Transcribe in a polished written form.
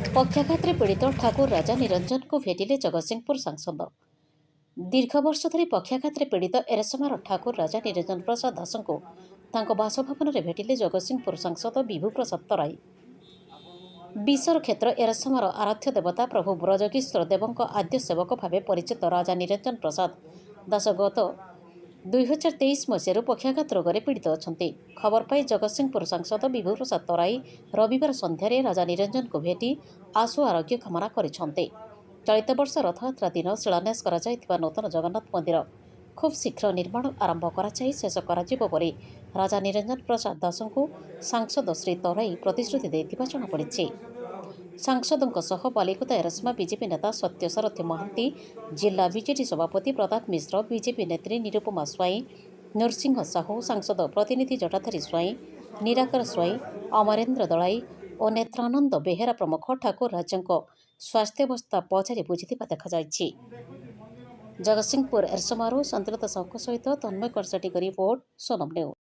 पक्षाघात पीड़ित ठाकुर राजा निरंजन को भेटिले जगतसिंहपुर सांसद। दीर्घ वर्ष धरी पक्षाघात पीड़ित एरसमार ठाकुर राजा निरंजन प्रसाद दास को बासभवन में भेटिले जगतसिंहपुर सांसद विभू प्रसाद तराई। विश्वर क्षेत्र एरसमार आराध्य देवता प्रभु ब्रजकिशोर देवों आद्य सेवक भाव परिचित राजा निरंजन प्रसाद दास गत 2023 मसीह पक्षाघात रोग में पीड़ित अच्छा। खबर पाई जगतसिंहपुर सांसद विभू प्रसाद तराई रविवार सन्धार राजा निरंजन को भेटी आशु आरोग्य कामना करिसेंते। चलित वर्ष रथयात्रा दिन शिलान्यास करा नूतन जगन्नाथ मंदिर खूब शीघ्र निर्माण आरंभ कराई शेष करे राजा निरंजन प्रसाद दास को सांसद श्री तराई प्रतिश्रुति देथिबा जଣାपड़ी। सांसदों सह बालिकुदा एरसमा बीजेपी नेता सत्यसारथी महांती, जिला बीजेडी सभापति प्रताप मिश्र, बीजेपी नेत्री निरुपमा स्वाई, नरसिंह साहू, सांसद प्रतिनिधि जटाधारी स्वाई, निराकर स्वाई, अमरेन्द्र दलाई और नेत्रानंद बेहेरा प्रमुख ठाकुर राजा स्वास्थ्यावस्था पचारि बुझिथिबा देखाଯାଇଛି। जगतसिंहपुर एरसमारू संतलता साहू सहित तन्मय करसाटी रिपोर्ट सोनम न्यूज।